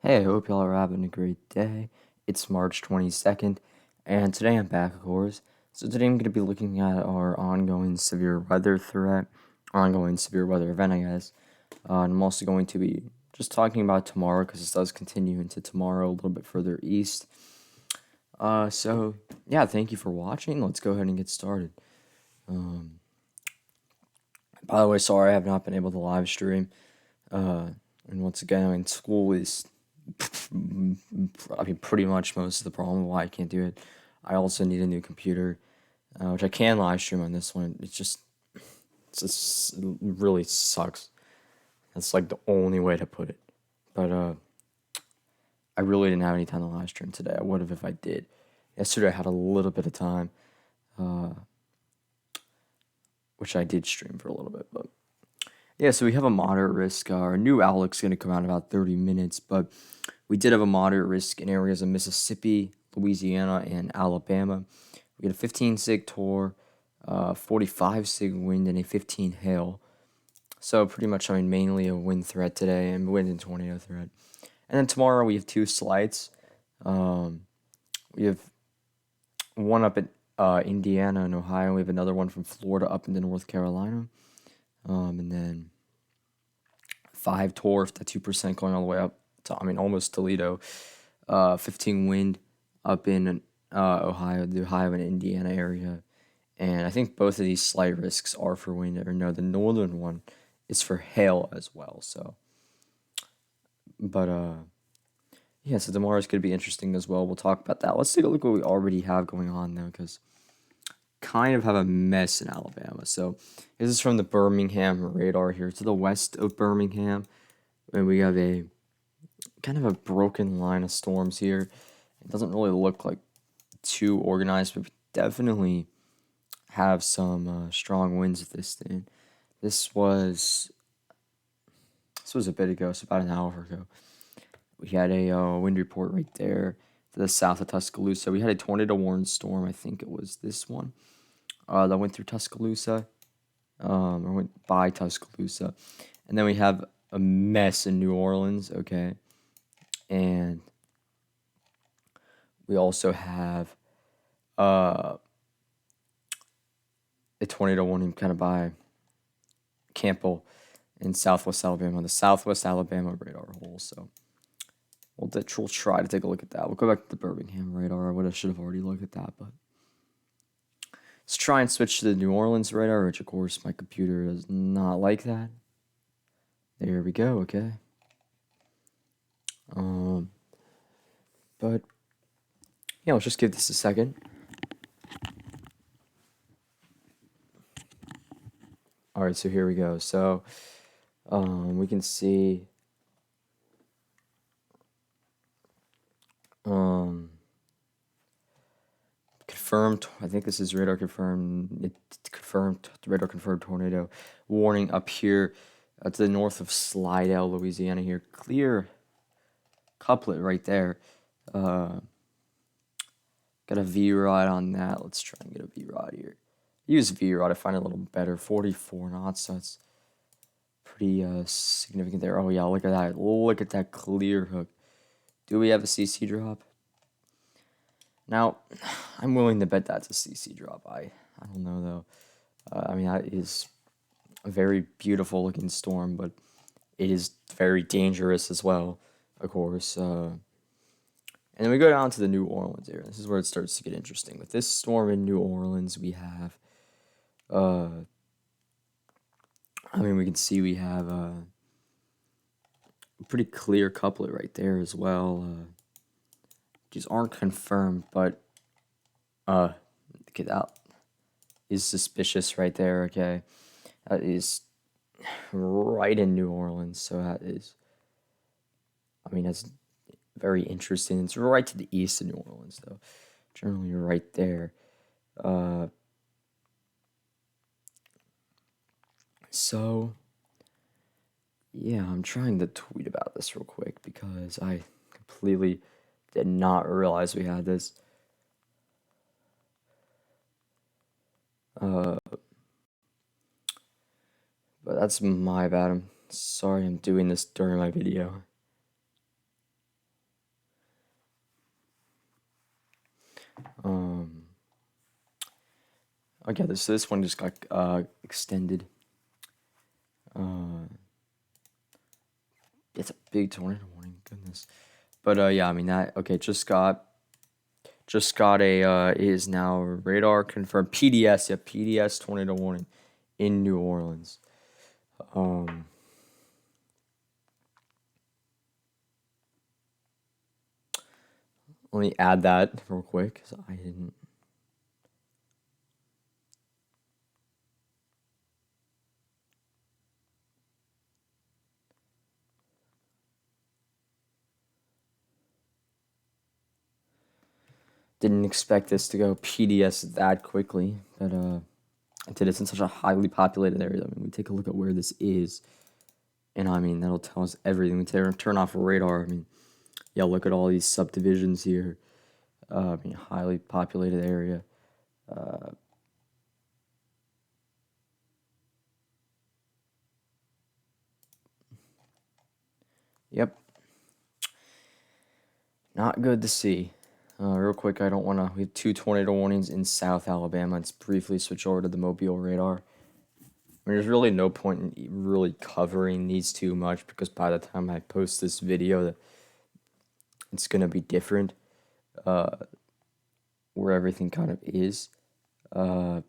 Hey, I hope y'all are having a great day. It's March 22nd, and today I'm back, of course. So today I'm going to be looking at our ongoing severe weather threat, ongoing severe weather event, I guess. And I'm also going to be just talking about tomorrow, because this does continue into tomorrow, a little bit further east. Yeah, thank you for watching. Let's go ahead and get started. Um, by the way, sorry I have not been able to live stream. And once again, school is pretty much most of the problem why I can't do it. I also need a new computer, which I can live stream on this one. It really sucks. That's like the only way to put it. But I really didn't have any time to live stream today. I would have if I did. Yesterday I had a little bit of time, uh, which I did stream for a little bit. But yeah, so we have a moderate risk. Our new outlook's going to come out in about 30 minutes, but we did have a moderate risk in areas of Mississippi, Louisiana, and Alabama. We get a 15 sig tor, 45 sig wind, and a 15 hail. So pretty much, mainly a wind threat today and wind and tornado threat. And then tomorrow we have two slights. We have one up in Indiana and Ohio. We have another one from Florida up into North Carolina. And then 5 tor, that 2% going all the way up to, almost Toledo. 15 wind up in Ohio, the Ohio and Indiana area. And I think both of these slight risks are for wind, or no, the northern one is for hail as well. So, but yeah, so tomorrow's going to be interesting as well. We'll talk about that. Let's take a look at what we already have going on though, because kind of have a mess in Alabama. So this is from the Birmingham radar here to the west of Birmingham, and we have a kind of a broken line of storms here. It doesn't really look like too organized, but we definitely have some strong winds at this thing. This was a bit ago, so about an hour ago. We had a wind report right there to the south of Tuscaloosa. We had a tornado warning storm. I think it was this one that went through Tuscaloosa, or went by Tuscaloosa, and then we have a mess in New Orleans. Okay, and we also have a tornado warning kind of by Campbell in southwest Alabama, the southwest Alabama radar hole. So we'll try to take a look at that. We'll go back to the Birmingham radar. I should have already looked at that, but let's try and switch to the New Orleans radar, which of course my computer does not like that. There we go. Okay. But yeah, let's just give this a second. All right, so here we go. So we can see confirmed. I think this is radar confirmed. It confirmed radar confirmed tornado warning up here to the north of Slidell, Louisiana. Here, clear couplet right there. Got a V-rod on that. Let's try and get a V-rod here. Use V-rod. I find it a little better. 44 knots. So that's pretty significant there. Oh yeah, look at that. Look at that clear hook. Do we have a CC drop? Now, I'm willing to bet that's a CC drop. I don't know though. That is a very beautiful looking storm, but it is very dangerous as well, of course. And then we go down to the New Orleans area. This is where it starts to get interesting. With this storm in New Orleans, we have, we can see we have a pretty clear couplet right there as well. These aren't confirmed, but okay, that is suspicious right there. Okay, that is right in New Orleans, so that is, that's very interesting. It's right to the east of New Orleans, though. Generally, right there. So, yeah, I'm trying to tweet about this real quick because I completely did not realize we had this. But that's my bad. I'm sorry I'm doing this during my video. Um, okay, this one just got extended. It's a big tornado warning, goodness. But yeah, I mean that. Okay, just got a it is now radar confirmed PDS. Yeah, PDS tornado warning in New Orleans. Um, Let me add that real quick because I didn't expect this to go PDS that quickly, but I did. It's in such a highly populated area. I mean, we take a look at where this is, and I mean that'll tell us everything. We turn off radar. I mean, yeah, look at all these subdivisions here. I mean, highly populated area. Uh, yep, not good to see. Real quick, I don't want to. We have two tornado warnings in South Alabama. Let's briefly switch over to the Mobile radar. I mean, there's really no point in really covering these too much because by the time I post this video, it's gonna be different. Uh, where everything kind of is. Uh,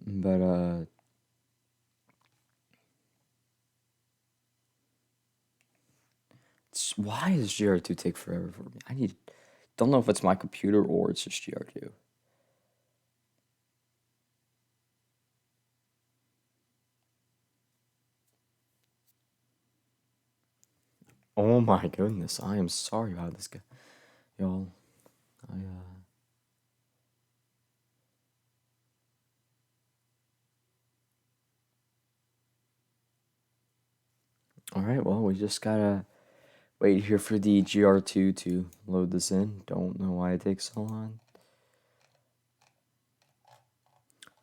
but why does GR2 take forever for me? Don't know if it's my computer or it's just GR2. Oh my goodness, I am sorry about this guy, y'all. I All right, well, we just gotta wait here for the GR2 to load this in. Don't know why it takes so long.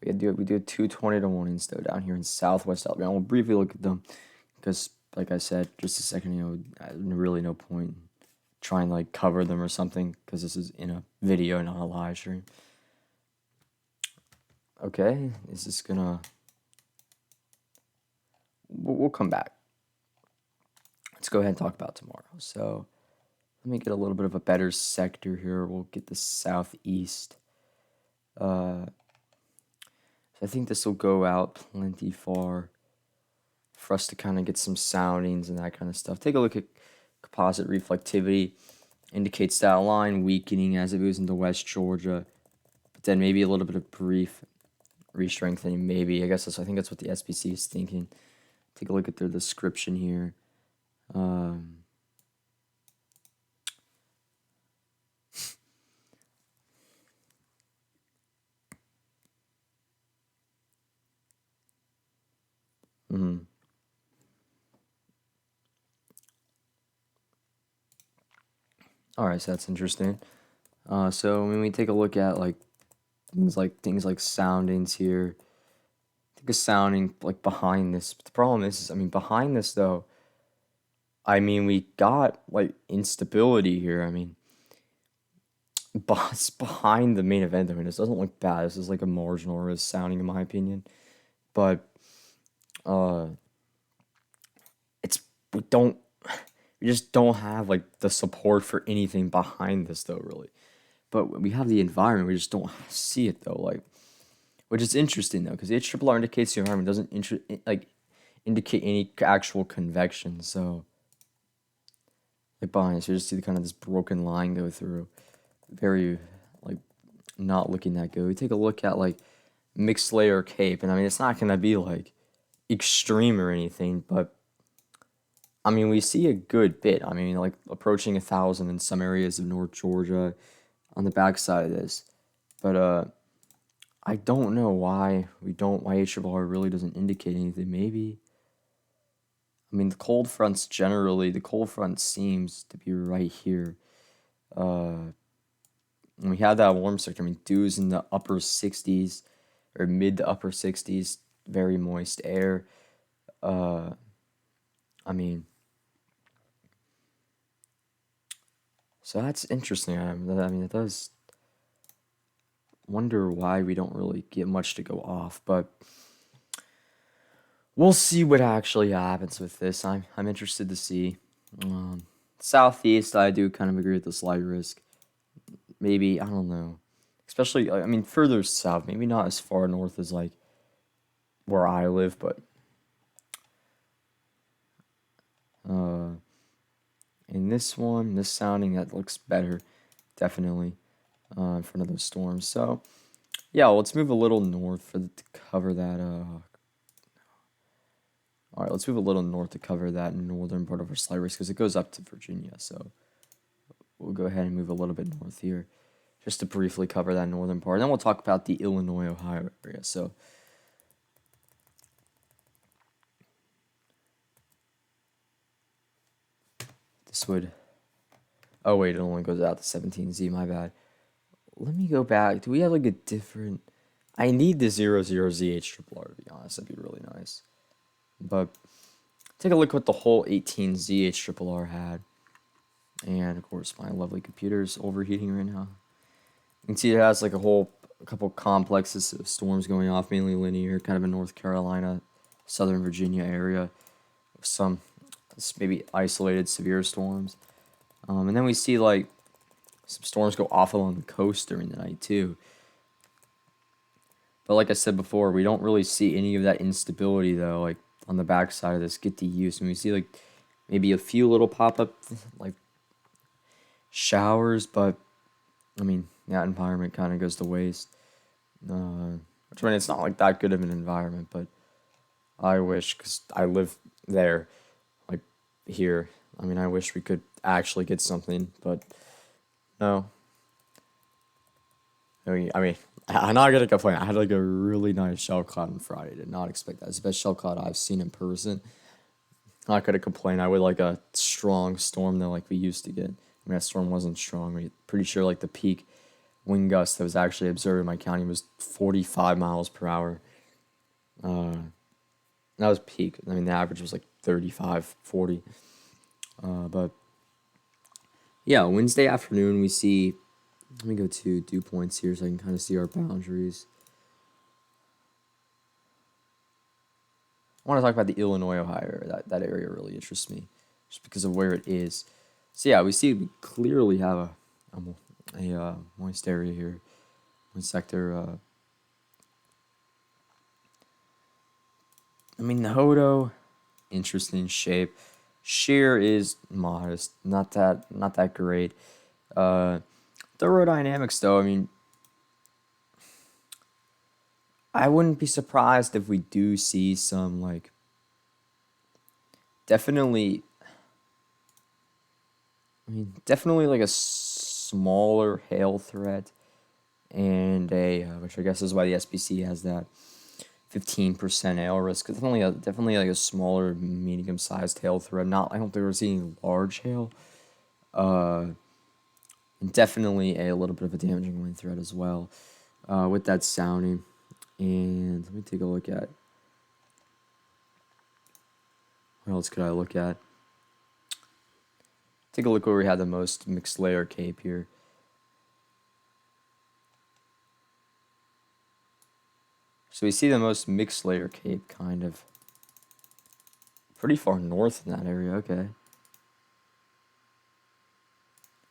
We do 220 to warnings though down here in Southwest Alabama. We'll briefly look at them because, like I said just a second, really no point trying to like cover them or something because this is in a video, not a live stream. Okay, is this gonna? We'll come back. Let's go ahead and talk about tomorrow. So let me get a little bit of a better sector here. We'll get the southeast. So I think this will go out plenty far for us to kind of get some soundings and that kind of stuff. Take a look at composite reflectivity. Indicates that line weakening as it moves into West Georgia, but then maybe a little bit of brief re-strengthening. Maybe I think that's what the SPC is thinking. Take a look at their description here. Mm-hmm. All right, so that's interesting. So when we take a look at like things like soundings here, take a sounding like behind this. But the problem is, I mean, behind this though, I mean, we got like instability here. I mean, behind the main event. I mean, this doesn't look bad. This is like a marginal risk sounding, in my opinion. But uh, it's we just don't have like the support for anything behind this though, really. But we have the environment. We just don't see it though, like, which is interesting though, because the HRRR indicates the environment doesn't indicate any actual convection. So like behind us, you just see the kind of this broken line go through. Very like not looking that good. We take a look at like mixed layer cape, and I mean it's not gonna be like extreme or anything, but I mean we see a good bit. I mean like approaching 1,000 in some areas of North Georgia on the backside of this, but I don't know why HRRR really doesn't indicate anything. Maybe I mean the cold front seems to be right here. And we have that warm sector. I mean, dews in the upper 60s or mid to upper 60s, very moist air. I mean, So that's interesting. I mean, it does wonder why we don't really get much to go off, but we'll see what actually happens with this. I'm interested to see. Um, Southeast, I do kind of agree with the slight risk. Maybe I don't know, especially I mean further south. Maybe not as far north as like where I live, but uh, in this one, this sounding that looks better, definitely in front of those storms. So yeah, let's move a little north to cover that. All right, let's move a little north to cover that northern part of our slight risk because it goes up to Virginia. So we'll go ahead and move a little bit north here, just to briefly cover that northern part. And then we'll talk about the Illinois, Ohio area. So this would. Oh wait, it only goes out to 17Z. My bad. Let me go back. Do we have like a different? I need the 00ZH triple R to be honest. That'd be really nice. But take a look what the whole 18ZH triple R had. And of course, my lovely computer's overheating right now. You can see it has like a couple complexes of storms going off, mainly linear, kind of in North Carolina, Southern Virginia area. Some maybe isolated severe storms. And then we see like some storms go off along the coast during the night too. But like I said before, we don't really see any of that instability though, like on the backside of this get to use. And we see like maybe a few little pop-up like showers, but I mean that environment kind of goes to waste. Which I mean it's not like that good of an environment, but I wish because I live there, like here. I mean I wish we could actually get something, but no. I mean, I'm not gonna complain. I had like a really nice shell cloud on Friday. Did not expect that. It's the best shell cloud I've seen in person. Not gonna complain. I would like a strong storm though, like we used to get. I mean, that storm wasn't strong. Pretty sure like the peak wind gust that was actually observed in my county was 45 miles per hour. That was peak. I mean, the average was like 35, 40. But yeah, Wednesday afternoon we see. Let me go to dew points here so I can kind of see our boundaries. I want to talk about the Illinois, Ohio area. That area really interests me just because of where it is. So yeah, we clearly have a moist area here, moist sector. I mean, the Hodo, interesting shape. Shear is modest, not that great. Thermodynamics, though, I mean, I wouldn't be surprised if we do see some, like, definitely, definitely like a smaller hail threat and which I guess is why the SBC has that 15% hail risk. Definitely like a smaller, medium-sized hail threat. I don't think we're seeing large hail. And definitely a little bit of a damaging wind threat as well. With that sounding. And let me take a look at what else could I look at? Take a look where we had the most mixed layer cape here. So we see the most mixed layer cape kind of pretty far north in that area. Okay.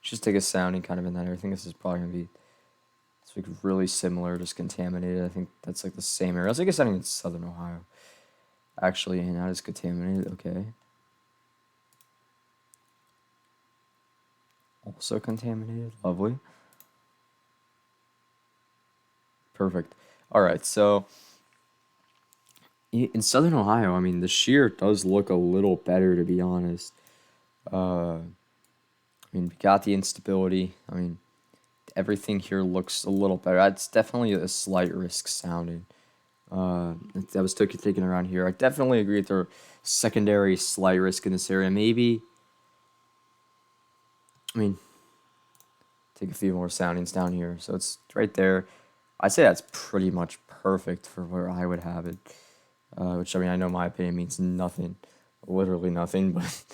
Just take a sounding kind of in that area. I think this is probably going to be it's like really similar, just contaminated. I think that's like the same area. I was like a sounding in southern Ohio. Actually, and that is contaminated. Okay. Also contaminated. Lovely. Perfect. All right, so in southern Ohio, I mean, the shear does look a little better, to be honest. I mean, we got the instability. I mean, everything here looks a little better. It's definitely a slight risk sounding. That was taken around here. I definitely agree with the secondary slight risk in this area. Maybe, I mean, take a few more soundings down here. So it's right there. I'd say that's pretty much perfect for where I would have it. Which, I mean, I know my opinion means nothing. Literally nothing, but...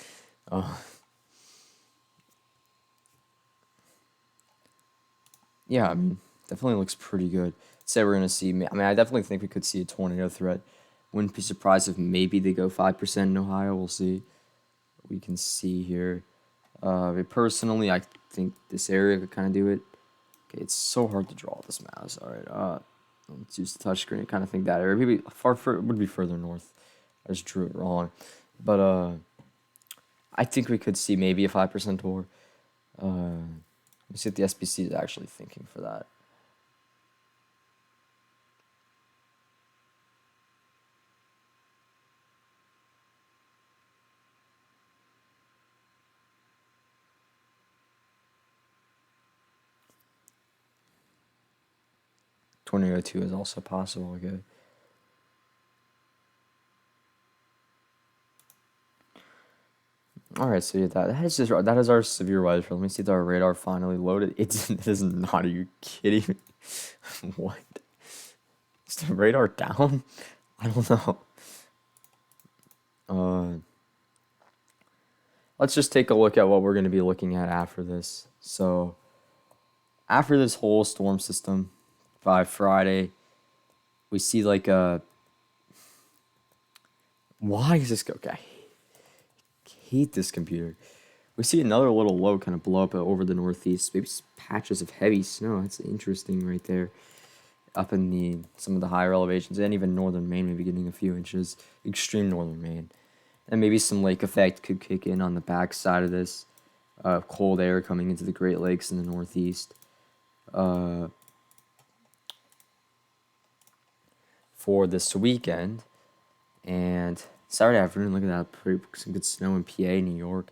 Yeah, I mean, definitely looks pretty good. Say we're gonna see. I mean, I definitely think we could see a tornado threat. Wouldn't be surprised if maybe they go 5% in Ohio. We'll see. We can see here. But personally, I think this area could kind of do it. Okay, it's so hard to draw this mouse. All right, let's use the touchscreen. I kind of think that area maybe would be further north. I just drew it wrong, but I think we could see maybe a 5% tour. Let me see what the SBC is actually thinking for that. Tornado 2 is also possible. Okay. All right, so yeah, that is our severe weather. Let me see if our radar finally loaded. It is not. Are you kidding me? What? Is the radar down? I don't know. Uh, let's just take a look at what we're going to be looking at after this. So, after this whole storm system, by Friday, we see like a. Why is this okay? I hate this computer. We see another little low kind of blow up over the northeast. Maybe patches of heavy snow. That's interesting right there. Up in some of the higher elevations and even northern Maine, maybe getting a few inches. Extreme northern Maine. And maybe some lake effect could kick in on the backside of this. Cold air coming into the Great Lakes in the northeast. For this weekend. And Saturday afternoon, look at that. Some good snow in PA, New York.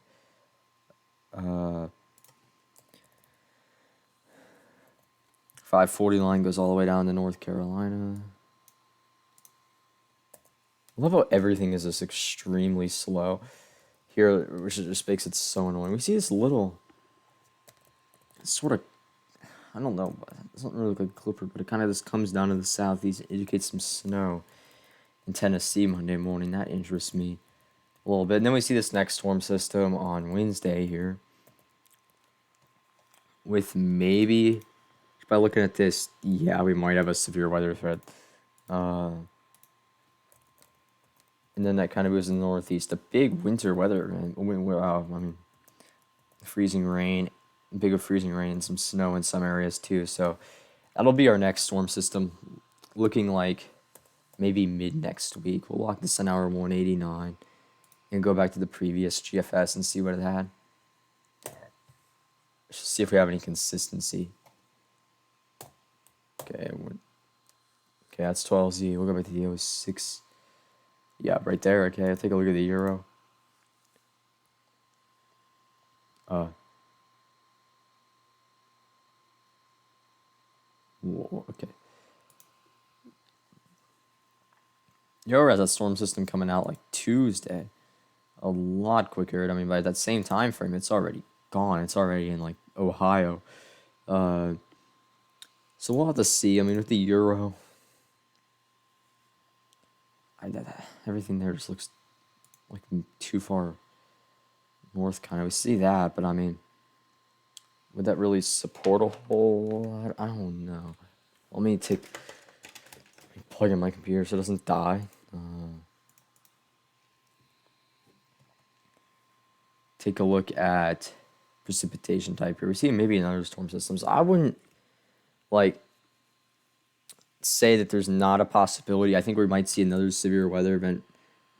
540 line goes all the way down to North Carolina. I love how everything is just extremely slow here, which just makes it so annoying. We see this little sort of, I don't know, it doesn't really look like a clipper, but it kind of just comes down to the southeast and indicates some snow in Tennessee Monday morning. That interests me a little bit. And then we see this next storm system on Wednesday here with maybe, by looking at this, yeah, we might have a severe weather threat. And then that kind of moves in the northeast. A big winter weather, man. I mean, freezing rain, big of freezing rain, and some snow in some areas too. So that'll be our next storm system, looking like maybe mid next week. We'll lock this on hour 189 and go back to the previous GFS and see what it had. See if we have any consistency. Okay, that's 12Z. We'll go back to the 06. Yeah, right there. Okay, I'll take a look at the euro. Whoa, okay. Euro has that storm system coming out like Tuesday. A lot quicker. I mean, by that same time frame, it's already gone. It's already in like Ohio. So we'll have to see. I mean, with the euro, everything there just looks like too far north, kind of. We see that, but I mean, would that really support a whole? I don't know. Let me plug in my computer so it doesn't die. Take a look at precipitation type here. We see maybe in other storm systems. I wouldn't like say that there's not a possibility. I think we might see another severe weather event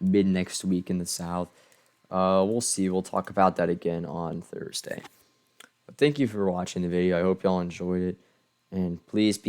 mid next week in the south. We'll see. We'll talk about that again on Thursday. But thank you for watching the video. I hope y'all enjoyed it. And please be